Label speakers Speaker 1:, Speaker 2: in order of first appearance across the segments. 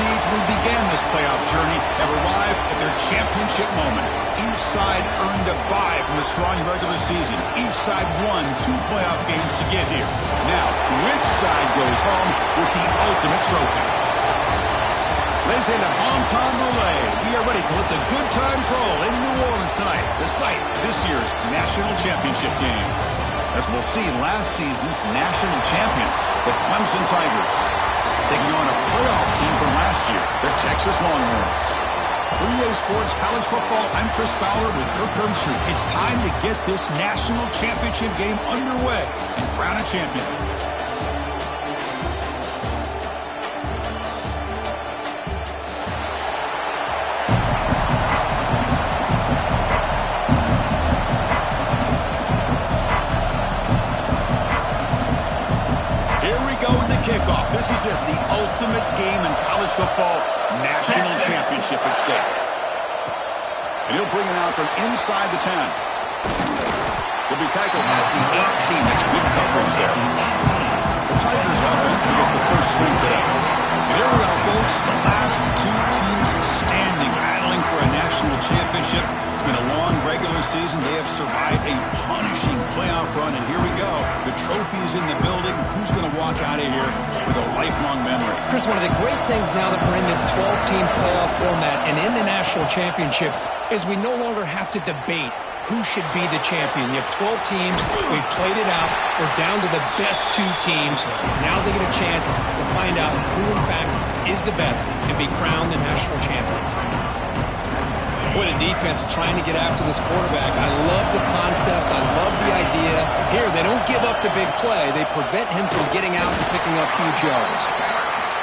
Speaker 1: seeds who began this playoff journey have arrived at their championship moment. Each side earned a bye from a strong regular season. Each side won 2 playoff games to get here. Now, which side goes home with the ultimate trophy? Ladies and gentlemen, relay. We are ready to let the good times roll in New Orleans tonight, the site of this year's national championship game. As we'll see, last season's national champions, the Clemson Tigers, taking on a playoff team from last year, the Texas Longhorns. For EA Sports College Football, I'm Chris Fowler with Kirk Herbstreit. It's time to get this national championship game underway and crown a champion. Kickoff. This is it, the ultimate game in college football, national championship at stake. And he'll bring it out from inside the 10. He'll be tackled at the 18. That's good coverage there. The Tigers offense will get the first swing today. And here we are, folks, the last 2 teams standing, battling for a national championship. It's been a long regular season. They have survived a punishing playoff run, and here we go. The trophy is in the building. Who's going to walk out of here with a lifelong memory?
Speaker 2: Chris, one of the great things now that we're in this 12-team playoff format and in the national championship is we no longer have to debate who should be the champion. You have 12 teams. We've played it out. We're down to the best 2 teams. Now they get a chance to find out who, in fact, is the best and be crowned the national champion. Boy, the defense trying to get after this quarterback. I love the concept. I love the idea. Here, they don't give up the big play. They prevent him from getting out and picking up huge yards.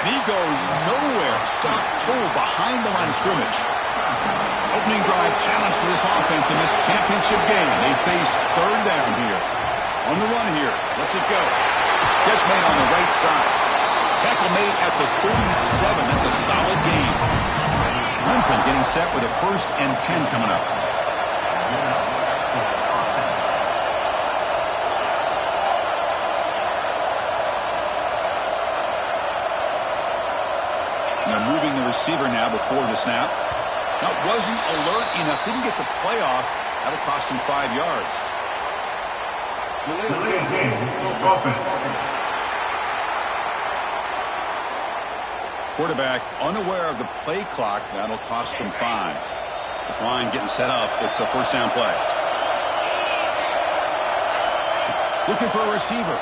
Speaker 1: And he goes nowhere. Stop full behind the line of scrimmage. Opening drive challenge for this offense in this championship game. They face 3rd down here. On the run here. Let's it go. Catch made on the right side. Tackle made at the 37. That's a solid game. Clemson getting set with a 1st and 10 coming up. They're moving the receiver now before the snap. Now, wasn't alert enough. Didn't get the play off. That'll cost him 5 yards. Quarterback unaware of the play clock. That'll cost them 5. This line getting set up. It's a 1st down play. Looking for a receiver.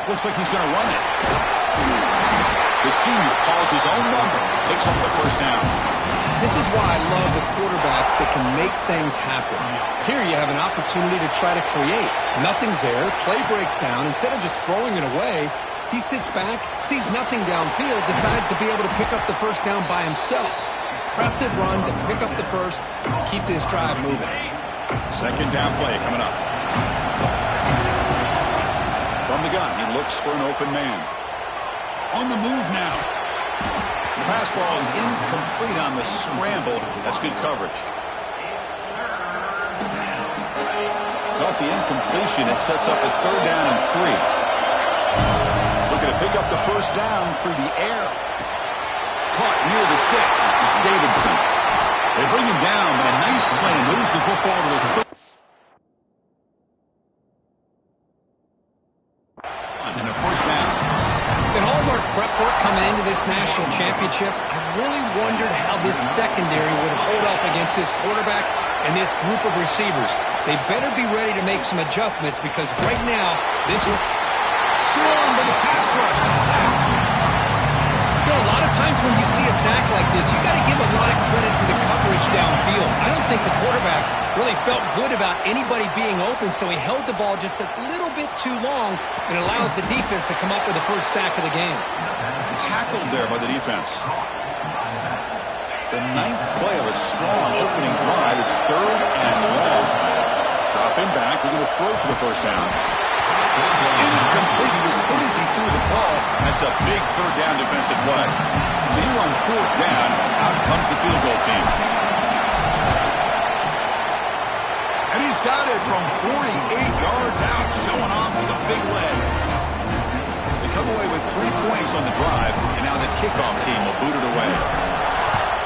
Speaker 1: Looks like he's going to run it. The senior calls his own number. Picks up the 1st down.
Speaker 2: This is why I love the quarterbacks that can make things happen. Here you have an opportunity to try to create. Nothing's there. Play breaks down. Instead of just throwing it away, he sits back, sees nothing downfield, decides to be able to pick up the 1st down by himself. Impressive run to pick up the 1st, keep this drive moving.
Speaker 1: 2nd down play coming up. From the gun, he looks for an open man. On the move now. The pass ball is incomplete on the scramble. That's good coverage. So off the incompletion, it sets up a 3rd down and 3. Looking to pick up the 1st down through the air. Caught near the sticks. It's Davidson. They bring him down, but a nice play moves the football to the 3rd. And a 1st down.
Speaker 2: In all of our prep work coming into this national championship, I really wondered how this secondary would hold up against this quarterback and this group of receivers. They better be ready to make some adjustments because right now, this one...
Speaker 1: Swarmed by the pass rush. A sack.
Speaker 2: You know, a lot of times when you see a sack like this, you got to give a lot of credit to the coverage downfield. I don't think the quarterback really felt good about anybody being open, so he held the ball just a little bit too long and allows the defense to come up with the 1st sack of the game.
Speaker 1: Tackled there by the defense. The 9th play of a strong opening drive. It's 3rd and long. Drop him back. We're going to throw for the 1st down. Incomplete. He was good as he threw the ball. That's a big 3rd down defensive play. So here on 4th down, out comes the field goal team. And he's got it from 48 yards out, showing off with a big leg. The come away with 3 points on the drive, and now the kickoff team will boot it away.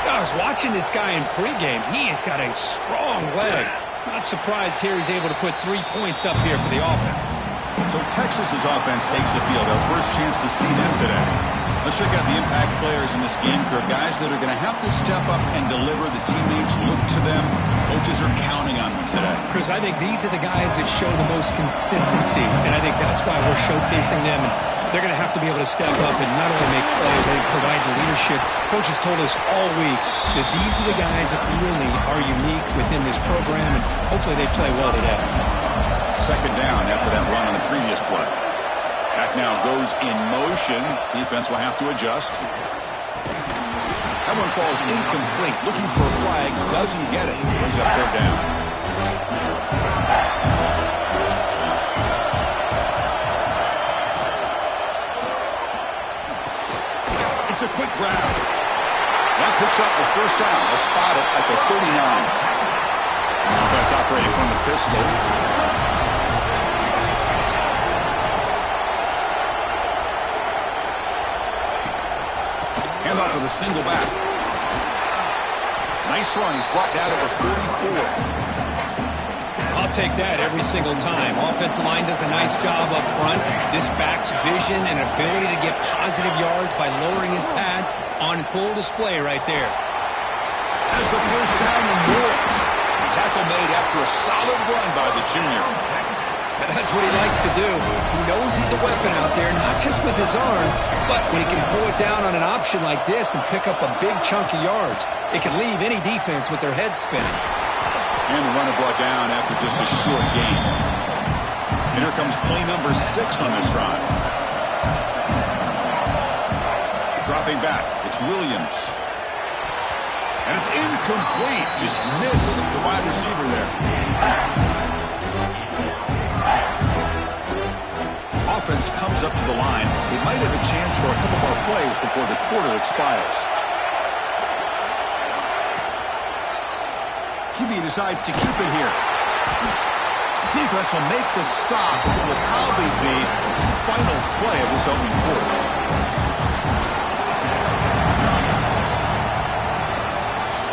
Speaker 2: I was watching this guy in pregame. He has got a strong leg. Not surprised here he's able to put 3 points up here for the offense.
Speaker 1: So Texas's offense takes the field. Our first chance to see them today. Let's check out the impact players in this game. There are guys that are going to have to step up and deliver. The teammates look to them. Coaches are counting on them today.
Speaker 2: Chris, I think these are the guys that show the most consistency, and I think that's why we're showcasing them. And they're going to have to be able to step up and not only make plays, they provide the leadership. Coaches told us all week that these are the guys that really are unique within this program, and hopefully they play well today.
Speaker 1: Second down after that run on the previous play. Back now goes in motion. Defense will have to adjust. That one falls incomplete. Looking for a flag. Doesn't get it. Brings up third down. It's a quick grab. That picks up the first down. They'll spot it at the 39. Offense operating from the pistol. Hand off to the single back. Nice run. He's brought down to the 44.
Speaker 2: I'll take that every single time. Offensive line does a nice job up front. This back's vision and ability to get positive yards by lowering his pads on full display right there.
Speaker 1: Has the first down and more. Tackle made after a solid run by the junior.
Speaker 2: That's what he likes to do. He knows he's a weapon out there, not just with his arm, but when he can pull it down on an option like this and pick up a big chunk of yards, it can leave any defense with their head spinning.
Speaker 1: And the runner brought down after just a short gain. And here comes play number 6 on this drive. Dropping back, it's Williams. And it's incomplete. Just missed the wide receiver there. Offense comes up to the line. They might have a chance for a couple more plays before the quarter expires. QB decides to keep it here. Defense will make the stop. It will probably be the final play of this opening quarter.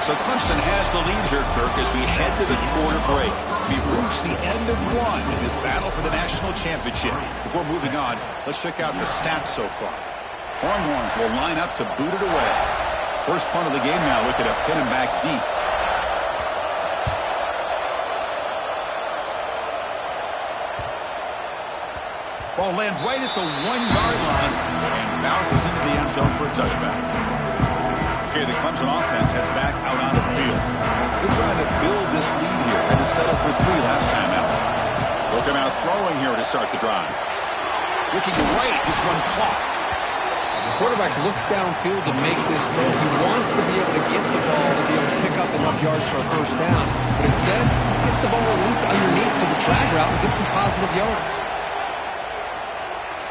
Speaker 1: So Clemson has the lead here, Kirk, as we head to the quarter break. We've reached the end of one in this battle for the national championship. Before moving on, let's check out the stats so far. Longhorns will line up to boot it away. First punt of the game now, looking to pin him back deep. Ball lands right at the 1-yard line and bounces into the end zone for a touchback. Okay, the Clemson offense heads back out onto the field. They're trying to build this lead here. Had to settle for 3 last time out. They'll come out throwing here to start the drive. Looking right, this one caught.
Speaker 2: The quarterback looks downfield to make this throw. He wants to be able to get the ball to be able to pick up enough yards for a first down. But instead, gets the ball at least underneath to the drag route and gets some positive yards.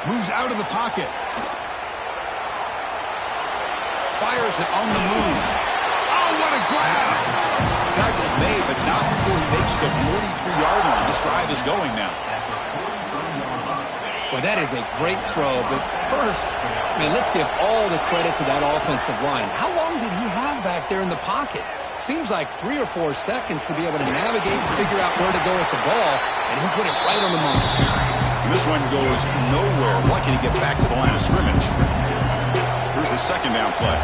Speaker 1: Moves out of the pocket. Fires it on the move. Oh, what a grab! Tackle's made, but not before he makes the 43-yard line. This drive is going now.
Speaker 2: Well, that is a great throw, but first, man, let's give all the credit to that offensive line. How long did he have back there in the pocket? Seems like 3 or 4 seconds to be able to navigate and figure out where to go with the ball, and he put it right on the money.
Speaker 1: This one goes nowhere. Lucky to get back to the line of scrimmage. Here's the second down play.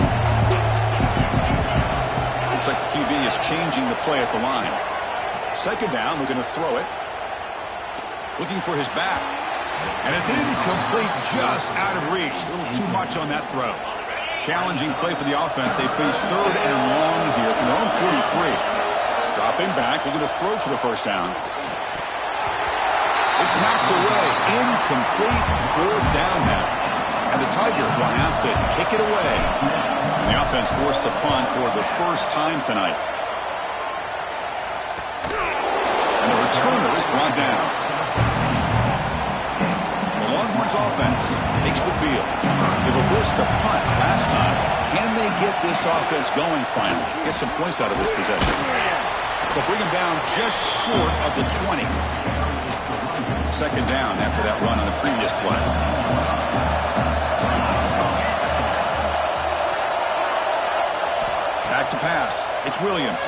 Speaker 1: Looks like the QB is changing the play at the line. Second down, we're going to throw it. Looking for his back. And it's incomplete, just out of reach. A little too much on that throw. Challenging play for the offense. They face third and long here from their own 43. Dropping back, looking to throw for the first down. It's knocked away. Incomplete, fourth down now. And the Tigers will have to kick it away. And the offense forced to punt for the first time tonight. And the returner is brought down. The Longhorns offense takes the field. They were forced to punt last time. Can they get this offense going finally? Get some points out of this possession. They'll bring them down just short of the 20. Second down after that run on the previous play. pass. It's Williams.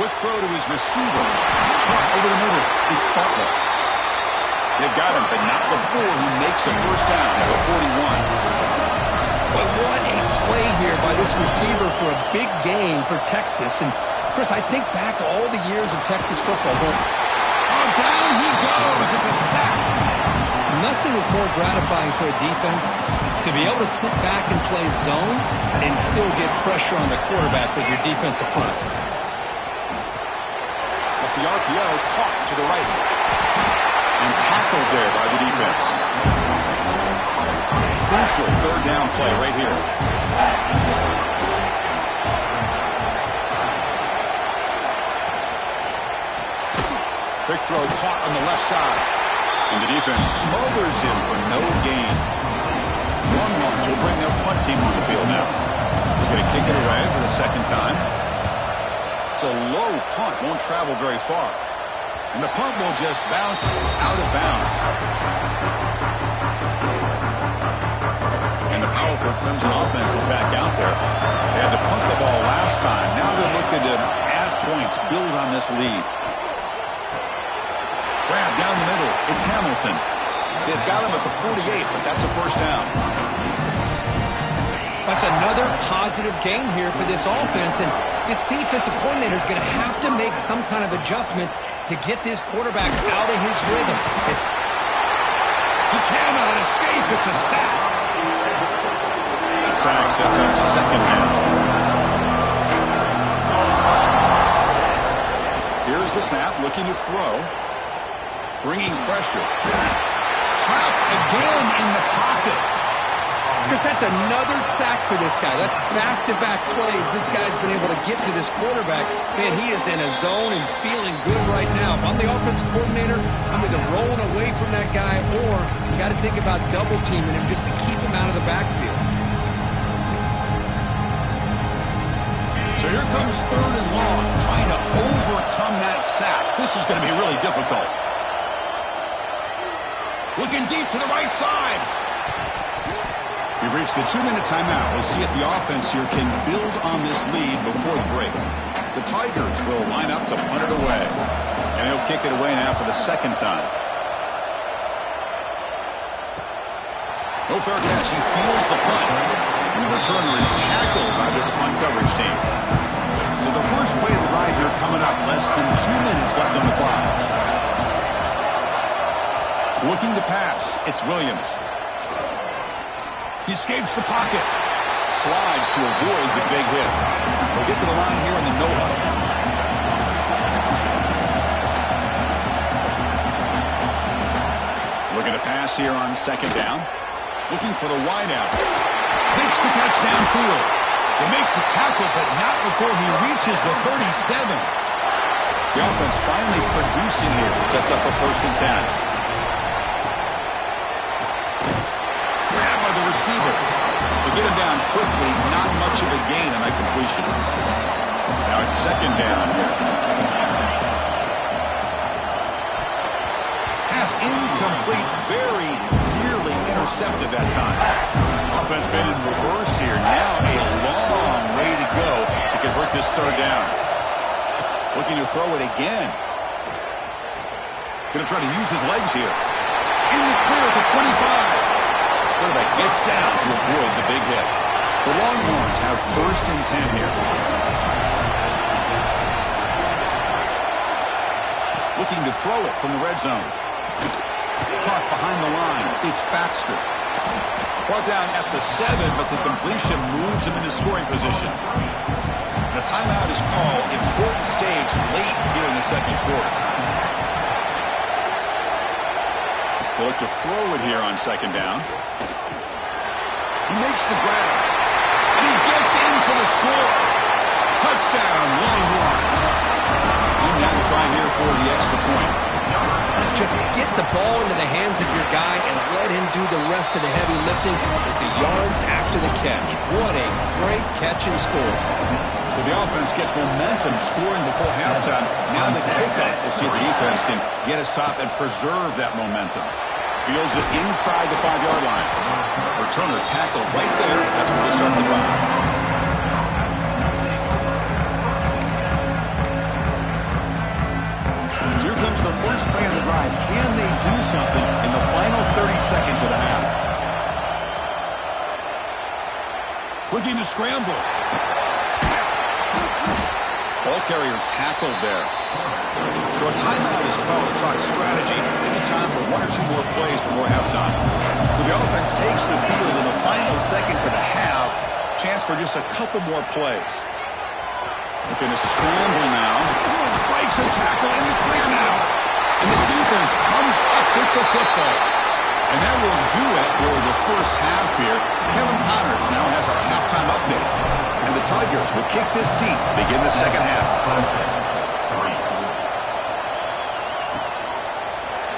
Speaker 1: Quick throw to his receiver. Caught over the middle. It's Butler. They've got him, but not before he makes a first down at the 41.
Speaker 2: But what a play here by this receiver for a big gain for Texas. And, Chris, I think back all the years of Texas football.
Speaker 1: Oh, down he goes. It's a sack.
Speaker 2: Nothing is more gratifying for a defense to be able to sit back and play zone and still get pressure on the quarterback with your defensive front.
Speaker 1: Off the RPO, caught to the right. And tackled there by the defense. Crucial third down play right here. Quick throw caught on the left side. And the defense smothers him for no gain. Longhorns will bring their punt team on the field now. They're going to kick it away for the second time. It's a low punt, won't travel very far. And the punt will just bounce out of bounds. And the powerful Clemson offense is back out there. They had to punt the ball last time. Now they're looking to add points, build on this lead. Grab down the middle. It's Hamilton. They've got him at the 48, but that's a first down.
Speaker 2: That's another positive game here for this offense, and this defensive coordinator is going to have to make some kind of adjustments to get this quarterback out of his rhythm.
Speaker 1: He cannot escape. It's a sack. That sack sets up second down. Here's the snap, looking to throw. Bringing pressure. Trapped again in the pocket.
Speaker 2: Because that's another sack for this guy. That's back-to-back plays. This guy's been able to get to this quarterback. Man, he is in a zone and feeling good right now. If I'm the offensive coordinator, I'm either rolling away from that guy or you got to think about double-teaming him just to keep him out of the backfield.
Speaker 1: So here comes third and long, trying to overcome that sack. This is going to be really difficult. Looking deep to the right side. We've reached the 2-minute timeout. We'll see if the offense here can build on this lead before the break. The Tigers will line up to punt it away. And he'll kick it away now for the second time. No fair catch. He feels the punt. And the returner is tackled by this punt coverage team. So the first play of the drive here coming up. Less than 2 minutes left on the clock. Looking to pass. It's Williams. He escapes the pocket. Slides to avoid the big hit. We'll get to the line here in the no huddle. Looking to pass here on second down. Looking for the wideout. Makes the catch downfield. They make the tackle, but not before he reaches the 37. The offense finally producing here. Sets up a first and 10. Receiver. To get him down quickly, not much of a gain on that completion. Now it's second down here. Pass incomplete, very nearly intercepted that time. Offense been in reverse here. Now a long way to go to convert this third down. Looking to throw it again. Going to try to use his legs here. In the clear at the 25. Quarterback gets down to avoid the big hit. The Longhorns have first and 10 here. Looking to throw it from the red zone. Caught behind the line. It's Baxter. Brought down at the 7, but the completion moves him into scoring position. The timeout is called. Important stage late here in the second quarter. They'll look to throw it here on second down. He makes the grab. And he gets in for the score. Touchdown, Longhorns. And now to try here for the extra point.
Speaker 2: Just get the ball into the hands of your guy and let him do the rest of the heavy lifting with the yards after the catch. What a great catch and score.
Speaker 1: So the offense gets momentum scoring before halftime. Now the kickoff. We'll see if the defense can get us top and preserve that momentum. Fields it inside the 5-yard line. Returner tackled right there. That's where they start the drive. looking to scramble. Ball carrier tackled there. So a timeout is called to talk strategy. Maybe time for one or two more plays before halftime. So the offense takes the field in the final seconds of the half. Chance for just a couple more plays. Looking to scramble now. Breaks a tackle in the clear now. And the defense comes up with the football. And that will do it for the first half here. Kevin Connors now has our halftime update. And the Tigers will kick this deep to begin the second half.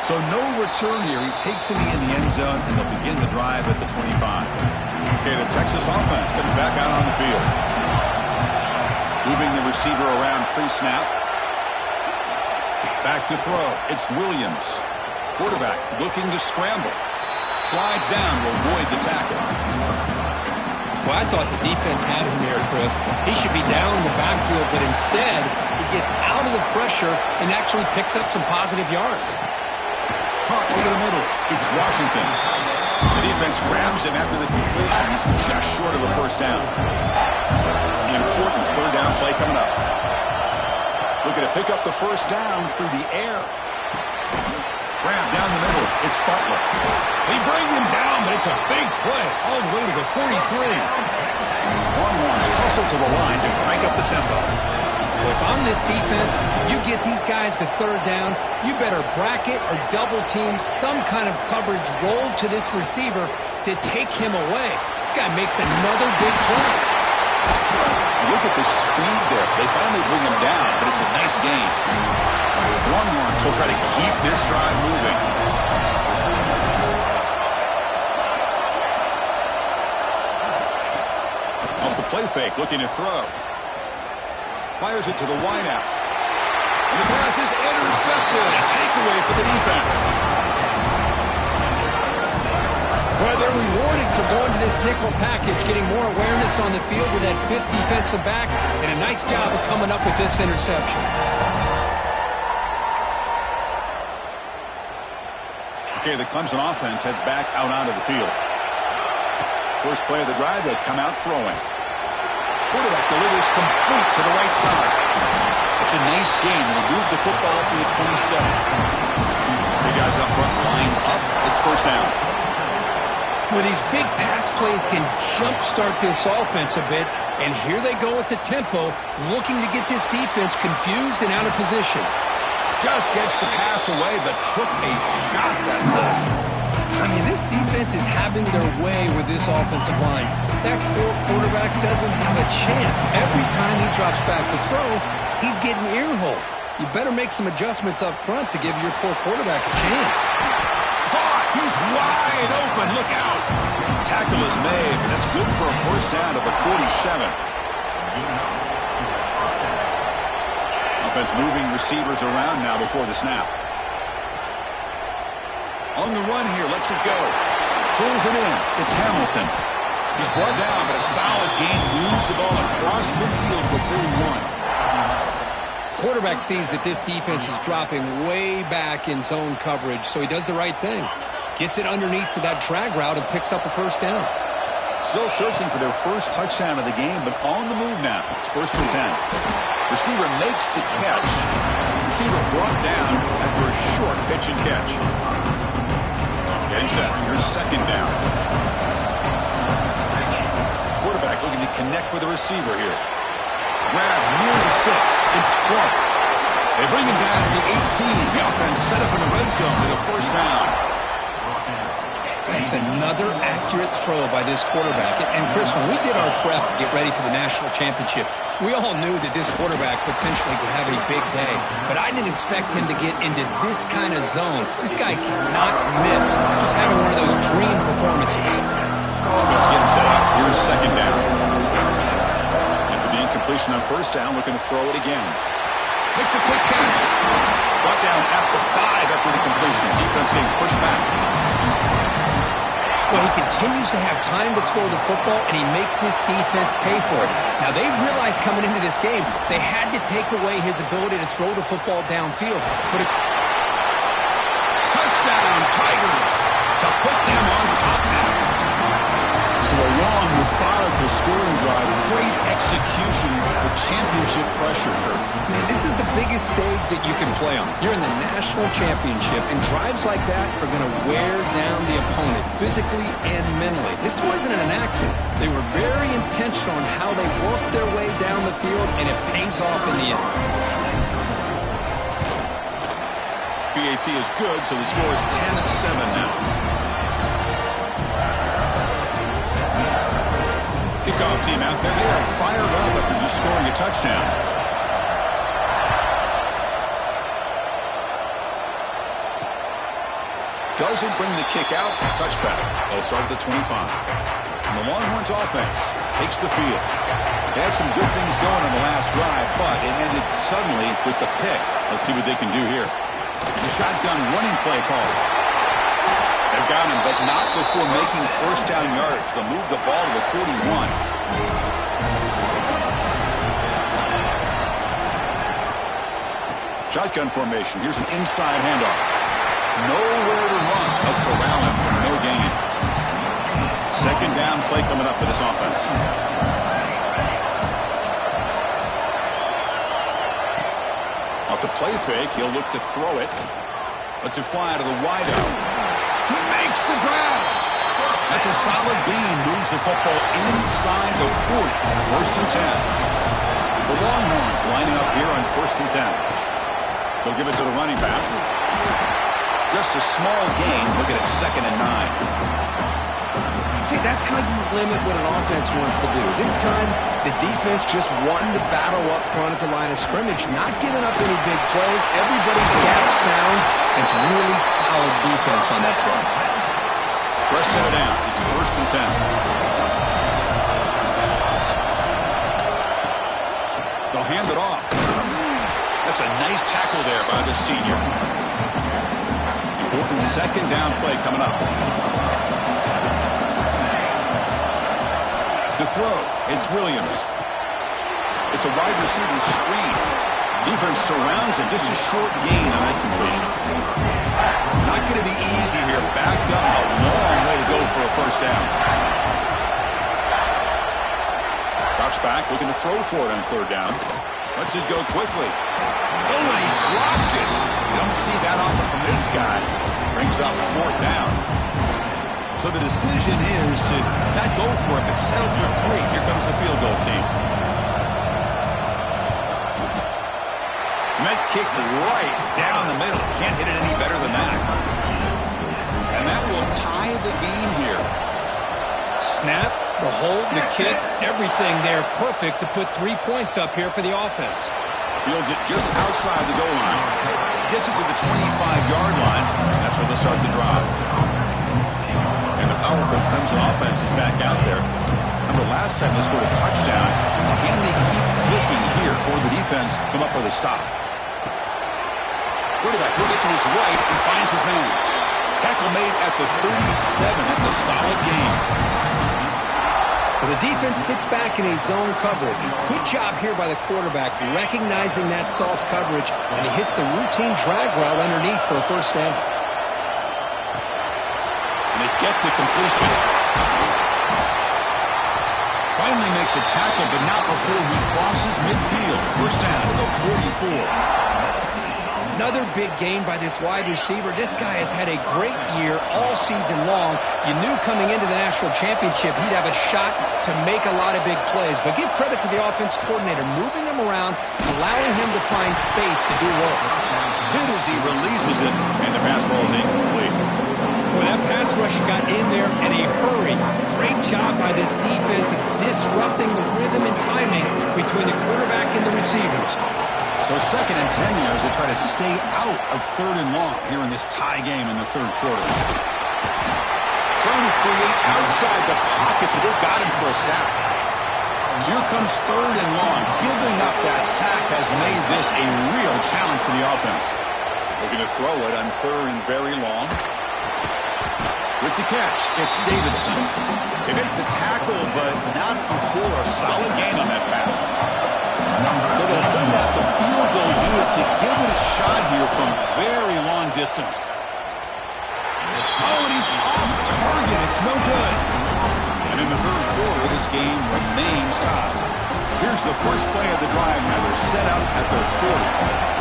Speaker 1: So no return here. He takes it in the end zone, and they'll begin the drive at the 25. Okay, the Texas offense comes back out on the field. Moving the receiver around pre-snap. Back to throw. It's Williams. Quarterback looking to scramble. Slides down to avoid the tackle.
Speaker 2: Well, I thought the defense had him there, Chris. He should be down in the backfield, but instead he gets out of the pressure and actually picks up some positive yards.
Speaker 1: Caught over the middle. It's Washington. The defense grabs him after the completion. He's just short of a first down. An important third down play coming up. Looking to pick up the first down through the air. Grab down the middle. It's Butler. They bring him down, but it's a big play all the way to the 43. Longhorns hustle to the line to crank up the tempo.
Speaker 2: If I'm this defense, you get these guys to third down, you better bracket or double team some kind of coverage rolled to this receiver to take him away. This guy makes another big play.
Speaker 1: Look at the speed there. They finally bring him down, but it's a nice gain. Longhorns will try to keep this drive moving. Off the play fake, looking to throw. Fires it to the wideout. And the pass is intercepted. A takeaway for the defense.
Speaker 2: Well, they're rewarded for going to this nickel package, getting more awareness on the field with that fifth defensive back, and a nice job of coming up with this interception.
Speaker 1: Okay, the Clemson offense heads back out onto the field. First play of the drive, they come out throwing. Quarterback delivers complete to the right side. It's a nice gain. We'll move the football up to the 27. The guys up front line up. It's first down.
Speaker 2: Well, these big pass plays can jumpstart this offense a bit, and here they go at the tempo, looking to get this defense confused and out of position.
Speaker 1: Just gets the pass away, but took a shot that time.
Speaker 2: I mean, this defense is having their way with this offensive line. That poor quarterback doesn't have a chance. Every time he drops back to throw, he's getting earhole. You better make some adjustments up front to give your poor quarterback a chance.
Speaker 1: Caught! He's wide open. Look out! Tackle is made. That's good for a first down to the 47. Offense moving receivers around now before the snap. On the run here, lets it go. Pulls it in. It's Hamilton. He's brought down, but a solid gain moves the ball across midfield to the 41.
Speaker 2: Quarterback sees that this defense is dropping way back in zone coverage, so he does the right thing. Gets it underneath to that drag route and picks up a first down.
Speaker 1: Still searching for their first touchdown of the game, but on the move now. It's first and 10. Receiver makes the catch. Receiver brought down after a short pitch and catch. Getting set. Here's second down. Quarterback looking to connect with the receiver here. Grab near the sticks. It's Clark. They bring him down to the 18. The offense set up in the red zone for the first down.
Speaker 2: That's another accurate throw by this quarterback. And Chris, when we did our prep to get ready for the national championship, we all knew that this quarterback potentially could have a big day. But I didn't expect him to get into this kind of zone. This guy cannot miss. Just having one of those dream performances.
Speaker 1: Offense getting set up. Here's second down. After the incompletion on first down, looking to throw it again. Makes a quick catch. Brought down at the 5 after the completion. Defense getting pushed back.
Speaker 2: Well, he continues to have time to throw the football, and he makes his defense pay for it. Now, they realized coming into this game, they had to take away his ability to throw the football downfield. But
Speaker 1: touchdown, Tigers, to put them on top now. So a long, methodical powerful scoring drive. Great execution with championship pressure, Kurt.
Speaker 2: Man, this is the biggest stage that you can play on. You're in the national championship, and drives like that are going to wear down the opponent physically and mentally. This wasn't an accident. They were very intentional on how they worked their way down the field, and it pays off in the end.
Speaker 1: PAT is good, so the score is 10-7 now. Kickoff team out there. They are fired up after just scoring a touchdown. Doesn't bring the kick out. Touchback. They'll start at the 25. And the Longhorns offense takes the field. They had some good things going on the last drive, but it ended suddenly with the pick. Let's see what they can do here. The shotgun running play call. They've got him, but not before making first down yards. They'll move the ball to the 41. Shotgun formation. Here's an inside handoff. Nowhere to run. They'll corral him for no gain. Second down play coming up for this offense. Off the play fake, he'll look to throw it. Lets it fly to the wideout. He makes the grab. That's a solid gain. Moves the football inside the 40. First and 10. The Longhorns lining up here on first and 10. They'll give it to the running back. Just a small gain. Look at it, second and 9.
Speaker 2: See, that's how you limit what an offense wants to do. This time, the defense just won the battle up front at the line of scrimmage, not giving up any big plays. Everybody's gap sound. It's really solid defense on that play.
Speaker 1: Fresh set of downs. It's first and 10. They'll hand it off. That's a nice tackle there by the senior. Important second down play coming up. To throw, it's Williams. It's a wide receiver screen. Defense surrounds him. Just a short gain on that completion. Not going to be easy here. Backed up, a long way to go for a first down. Drops back, looking to throw for it on third down. Lets it go quickly. Oh, and he dropped it. You don't see that often from this guy. Brings up fourth down. So the decision is to not go for it, but settle for 3. Here comes the field goal team. Met kick right down the middle. Can't hit it any better than that. And that will tie the game here.
Speaker 2: Snap, the hold, the kick, everything there perfect to put 3 points up here for the offense.
Speaker 1: Fields it just outside the goal line. Gets it to the 25-yard line. That's where they'll start the drive. And the powerful Clemson offense is back out there. Remember, last time they scored a touchdown. Can they keep clicking here, or the defense come up with a stop? Quarterback looks to his right and finds his man. Tackle made at the 37. That's a solid gain.
Speaker 2: Well, the defense sits back in a zone coverage. Good job here by the quarterback, recognizing that soft coverage, and he hits the routine drag route underneath for a first down.
Speaker 1: And they get to completion. Finally make the tackle, but not before he crosses midfield. First down to the 44.
Speaker 2: Another big gain by this wide receiver. This guy has had a great year all season long. You knew coming into the national championship he'd have a shot to make a lot of big plays. But give credit to the offense coordinator, moving him around, allowing him to find space to do work.
Speaker 1: Hit as he releases it, and the pass ball is incomplete.
Speaker 2: Well, that pass rush got in there in a hurry. Great job by this defense of disrupting the rhythm and timing between the quarterback and the receivers.
Speaker 1: So second and 10 years, they try to stay out of third and long here in this tie game in the third quarter. Trying to create outside the pocket, but they've got him for a sack. So here comes third and long. Giving up that sack has made this a real challenge for the offense. Looking to throw it on third and very long. With the catch, it's Davidson. They make the tackle, but not before a solid gain on that pass. So they'll send out the field goal unit to give it a shot here from very long distance. Oh, and he's off target. It's no good. And And in the third quarter, this game remains tied. Here's the first play of the drive now. They're set out at their 40.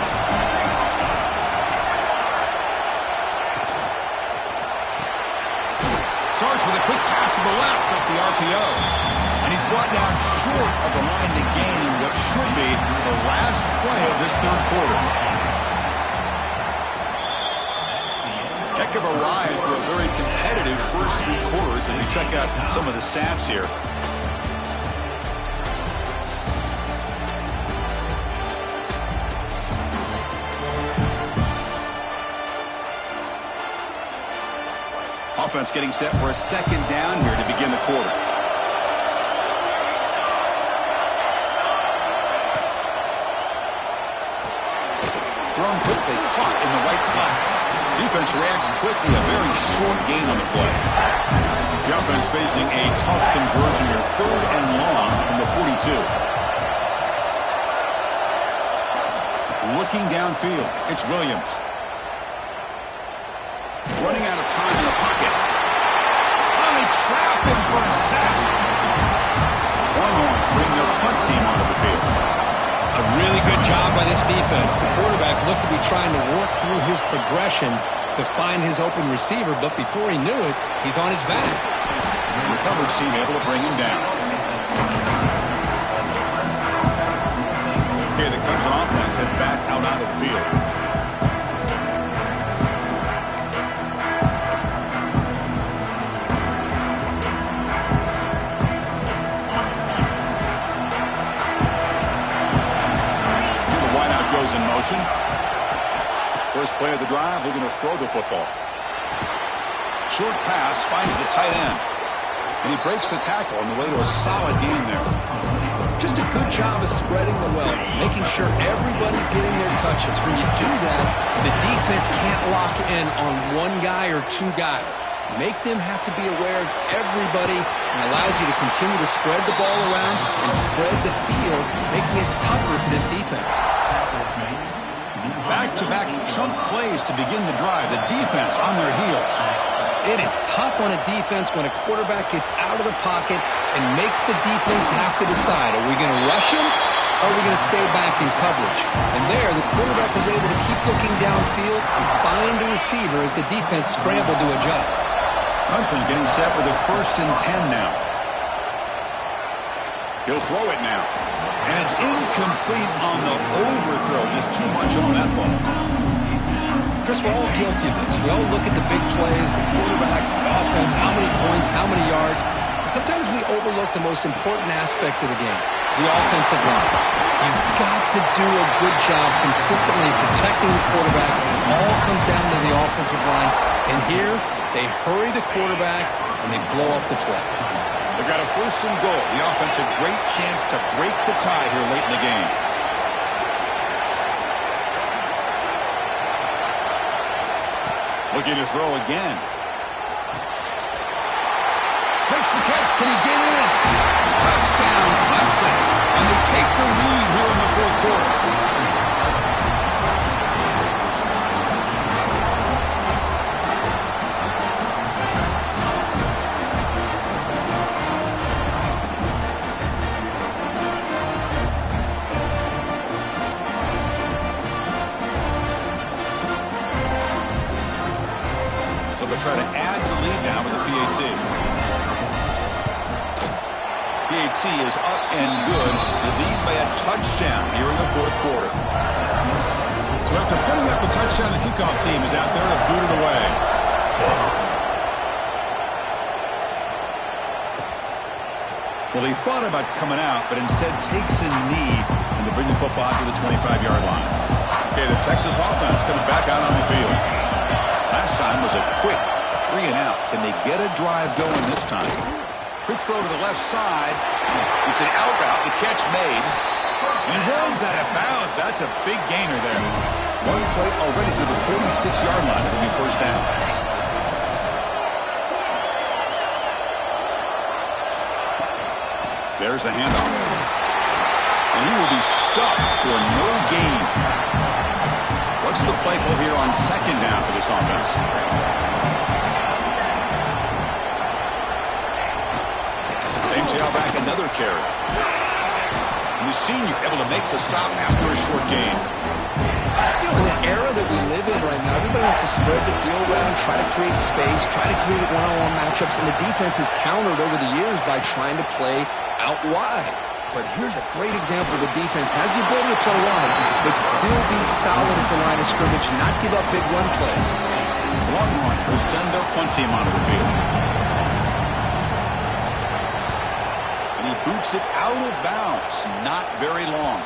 Speaker 1: Starts with a quick pass to the left off the RPO. And he's brought down short of the line to gain what should be the last play of this third quarter. Heck of a ride for a very competitive first three quarters as we check out some of the stats here. Offense getting set for a second down here to begin the quarter. Thrown quickly, caught in the right flat. Defense reacts quickly, a very short gain on the play. The offense facing a tough conversion here, 3rd and long from the 42. Looking downfield, it's Williams. Running out of time in the pocket. Finally trap him for a sack. Longhorns bring their punt team onto the field.
Speaker 2: A really good job by this defense. The quarterback looked to be trying to work through his progressions to find his open receiver, but before he knew it, he's on his back.
Speaker 1: The coverage team able to bring him down. Okay, the Clemson offense heads back out onto the field. In motion. First play of the drive, they're going to throw the football. Short pass finds the tight end. And he breaks the tackle on the way to a solid gain there.
Speaker 2: Just a good job of spreading the wealth, making sure everybody's getting their touches. When you do that, the defense can't lock in on one guy or two guys. Make them have to be aware of everybody and allows you to continue to spread the ball around and spread the field, making it tougher for this defense.
Speaker 1: Back-to-back chunk plays to begin the drive. The defense on their heels.
Speaker 2: It is tough on a defense when a quarterback gets out of the pocket and makes the defense have to decide, are we going to rush him or are we going to stay back in coverage? And there, the quarterback was able to keep looking downfield and find the receiver as the defense scrambled to adjust.
Speaker 1: Clemson getting set with a 1st and 10 now. He'll throw it now. And it's incomplete on the overthrow. Just too much on that ball.
Speaker 2: Chris, we're all guilty of this. We all look at the big plays, the quarterbacks, the offense, how many points, how many yards. And sometimes we overlook the most important aspect of the game, the offensive line. You've got to do a good job consistently protecting the quarterback. It all comes down to the offensive line. And here, they hurry the quarterback and they blow up the play.
Speaker 1: They've got a 1st and goal. The offense a great chance to break the tie here late in the game. Looking to throw again. Makes the catch. Can he get in? Touchdown, Clemson. And they take the lead here in the 4th quarter. Try to add to the lead now with the PAT. PAT is up and good. They lead by a touchdown here in the 4th quarter. So after putting up a touchdown, the kickoff team is out there to boot it away. Well, he thought about coming out, but instead takes a knee and to bring the football to the 25-yard line. Okay, the Texas offense comes back out on the field. Last time was a quick 3 and out. Can they get a drive going this time? Quick throw to the left side. It's an out route. The catch made. And he runs out of bounds. That's a big gainer there. One play already to the 46-yard line. It'll be 1st down. There's the handoff. And he will be stuffed for no gain. What's the play call here on 2nd down for this offense? Same tailback, another carry. And the senior able to make the stop after a short gain.
Speaker 2: You know, in the era that we live in right now, everybody wants to spread the field around, try to create space, try to create one-on-one matchups, and the defense has countered over the years by trying to play out wide. But here's a great example. The defense has the ability to play wide, but still be solid at the line of scrimmage, not give up big run plays.
Speaker 1: Longhorns will send their punt team onto the field. And he boots it out of bounds. Not very long.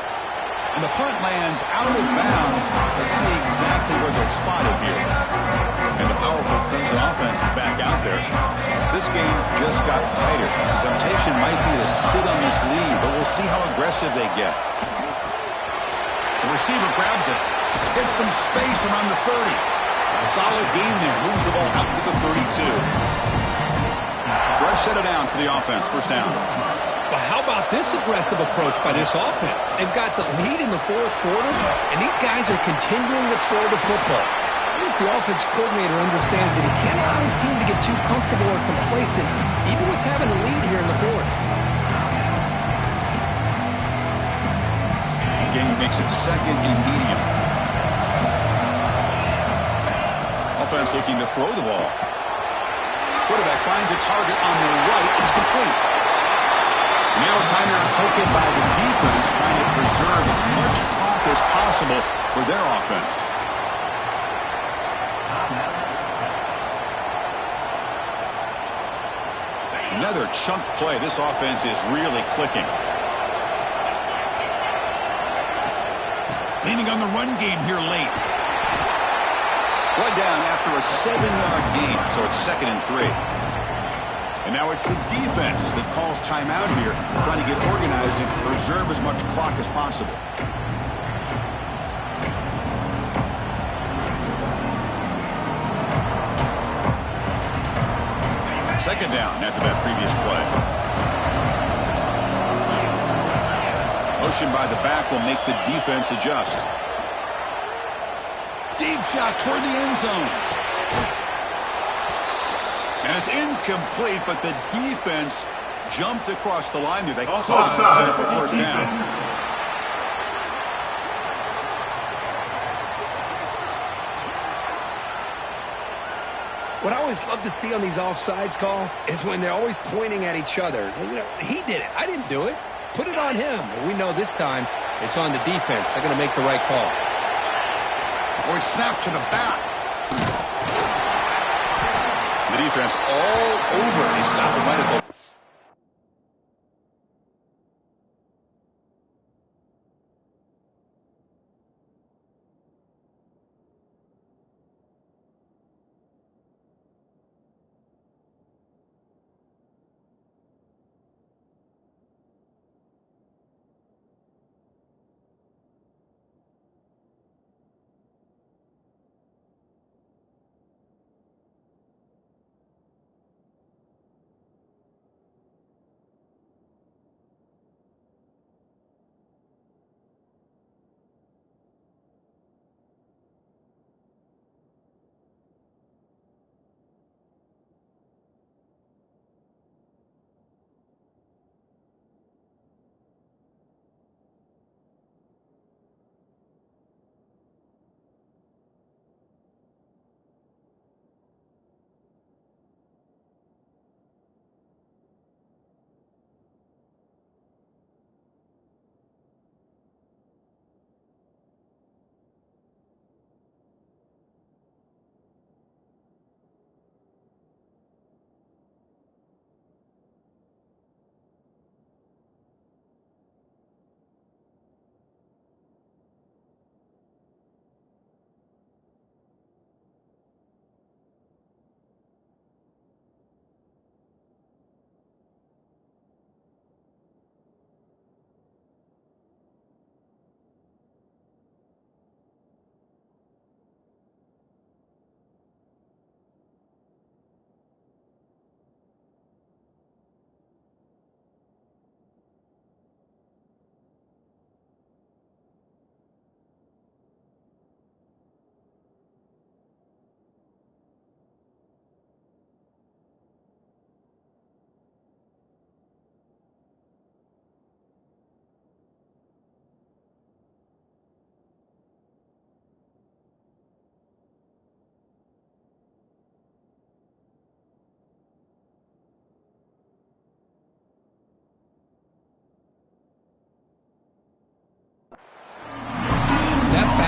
Speaker 1: And the punt lands out of bounds. Let's see exactly where they'll spot it here. And the powerful Clemson offense is back out there. This game just got tighter. The temptation might be to sit on this lead, but we'll see how aggressive they get. The receiver grabs it. Gets some space around the 30. A solid gain there. Moves the ball out to the 32. Fresh set of downs for the offense. First down.
Speaker 2: But how about this aggressive approach by this offense? They've got the lead in the fourth quarter, and these guys are continuing to throw the football. I think the offense coordinator understands that he can't allow his team to get too comfortable or complacent, even with having a lead here in the fourth.
Speaker 1: Again, makes it second and medium. Offense looking to throw the ball. Quarterback finds a target on the right. It's complete. Now a timeout taken by the defense, trying to preserve as much clock as possible for their offense. Another chunk play. This offense is really clicking. Leaning on the run game here late. One down after a 7-yard gain, so it's 2nd and 3. And now it's the defense that calls timeout here, trying to get organized and preserve as much clock as possible. Second down after that previous play. Motion by the back will make the defense adjust. Deep shot toward the end zone. And it's incomplete, but the defense jumped across the line there. They caught it for first down.
Speaker 2: What I always love to see on these offsides call is when they're always pointing at each other. You know, he did it. I didn't do it. Put it on him. Well, we know this time it's on the defense. They're going to make the right call.
Speaker 1: Or it's snapped to the back. The defense all over. They stop him right at the...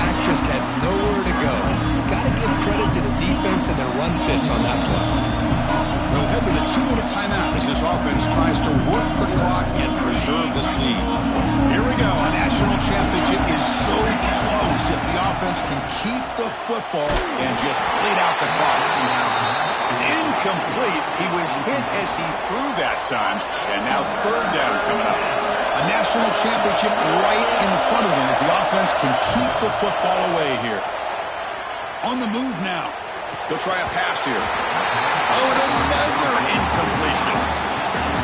Speaker 2: back just had nowhere to go. Got to give credit to the defense and their run fits on that play.
Speaker 1: We'll head to the 2-minute timeout as this offense tries to work the clock and preserve this lead. Here we go. A national championship is so close if the offense can keep the football and just bleed out the clock. It's incomplete. He was hit as he threw that time, and now third down coming up. A national championship right in front of them if the offense can keep the football away here. On the move now. He'll try a pass here. Oh, and another incompletion.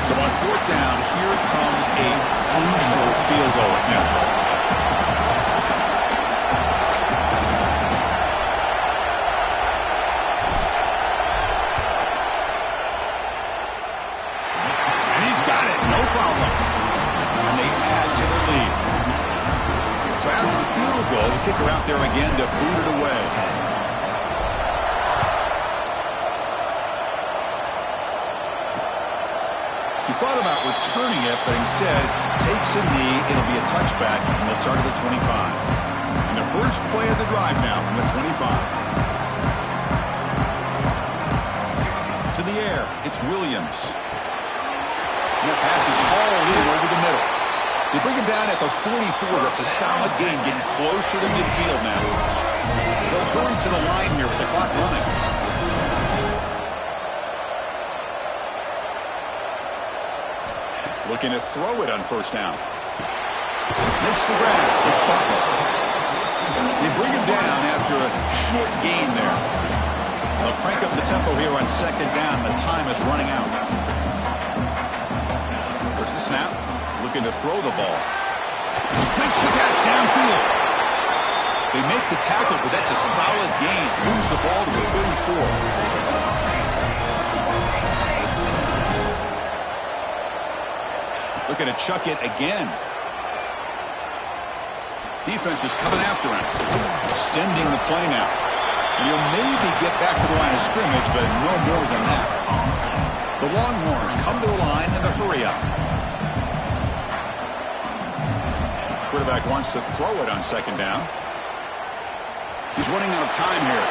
Speaker 1: So on fourth down, here comes a crucial field goal attempt. And he's got it, no problem. And they add to the lead. So after the field goal, the kicker out there again to boot it away. Thought about returning it, but instead takes a knee. It'll be a touchback, and they'll start at the 25. And the first play of the drive now from the 25. To the air, it's Williams. And that pass is hauled in over the middle. They bring him down at the 44. That's a solid gain, getting closer to midfield now. They'll hurry to the line here with the clock running. Looking to throw it on first down. Makes the grab. It's Butler. They bring him down after a short gain there. They'll crank up the tempo here on second down. The time is running out. There's the snap. Looking to throw the ball. Makes the catch downfield. They make the tackle, but that's a solid gain. Moves the ball to the 34. Looking to chuck it again. Defense is coming after him. Extending the play now. And he'll maybe get back to the line of scrimmage, but no more than that. The Longhorns come to the line in the hurry up. Quarterback wants to throw it on second down. He's running out of time here.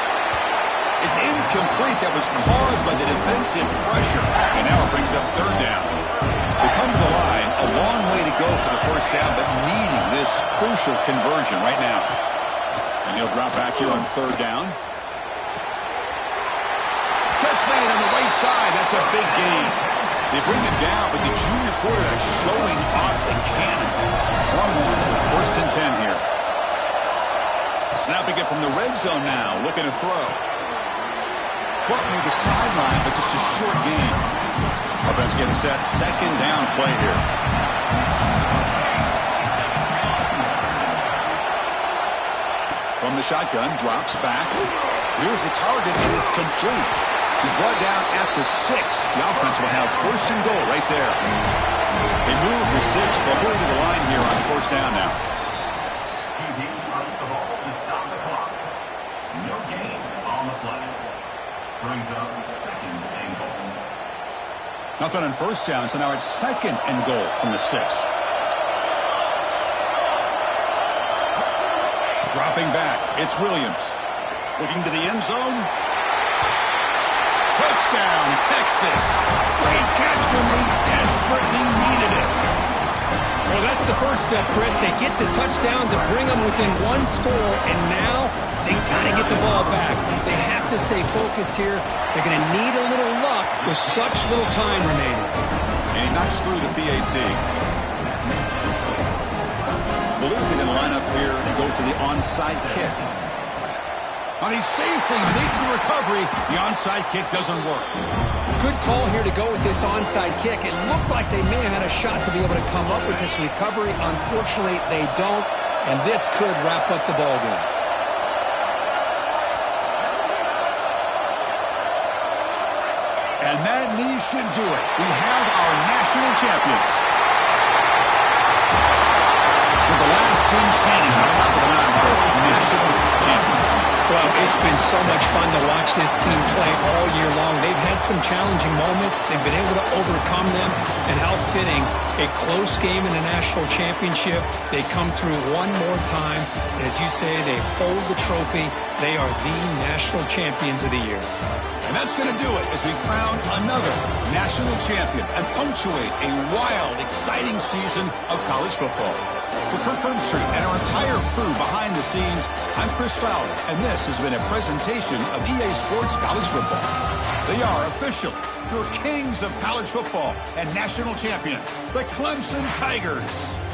Speaker 1: It's incomplete. That was caused by the defensive pressure. And now it brings up third down. They come to the line, a long way to go for the first down, but needing this crucial conversion right now. And he'll drop back here on third down. Catch made on the right side. That's a big gain. They bring it down, but the junior quarterback showing off the cannon. Longhorns with first and 10 here. Snapping it from the red zone now, looking to throw. Caught near the sideline, but just a short gain. Offense getting set. Second down play here. From the shotgun, drops back. Here's the target, and it's complete. He's brought down at the 6. The offense will have first and goal right there. They move the 6. They'll hurry to the line here on first down now.
Speaker 3: QB runs the ball to stop the clock. No gain on the play. Brings up second and goal.
Speaker 1: Nothing on first down, so now it's second and goal from the 6. Dropping back, it's Williams. Looking to the end zone. Touchdown, Texas. Great catch when they desperately needed it.
Speaker 2: Well, that's the first step, Chris. They get the touchdown to bring them within one score, and now they got to get the ball back. They have to stay focused here. They're going to need a little luck with such little time remaining.
Speaker 1: And he knocks through the PAT. Believe they're going to line up here and go for the onside kick. And he safely makes the recovery. The onside kick doesn't work.
Speaker 2: Good call here to go with this onside kick. It looked like they may have had a shot to be able to come up with this recovery. Unfortunately, they don't, and this could wrap up the ball game.
Speaker 1: And that knee should do it. We have our national champions. With the last team standing on top of the mountain for national champions.
Speaker 2: Well, It's been so much fun to watch this team play all year long. They've had some challenging moments. They've been able to overcome them. And how fitting, a close game in a national championship. They come through one more time. And as you say, they hold the trophy. They are the national champions of the year.
Speaker 1: And that's going to do it as we crown another national champion and punctuate a wild, exciting season of college football. For Kirk Herbstreit and our entire crew behind the scenes, I'm Chris Fowler, and this has been a presentation of EA Sports College Football. They are official, your kings of college football and national champions, the Clemson Tigers.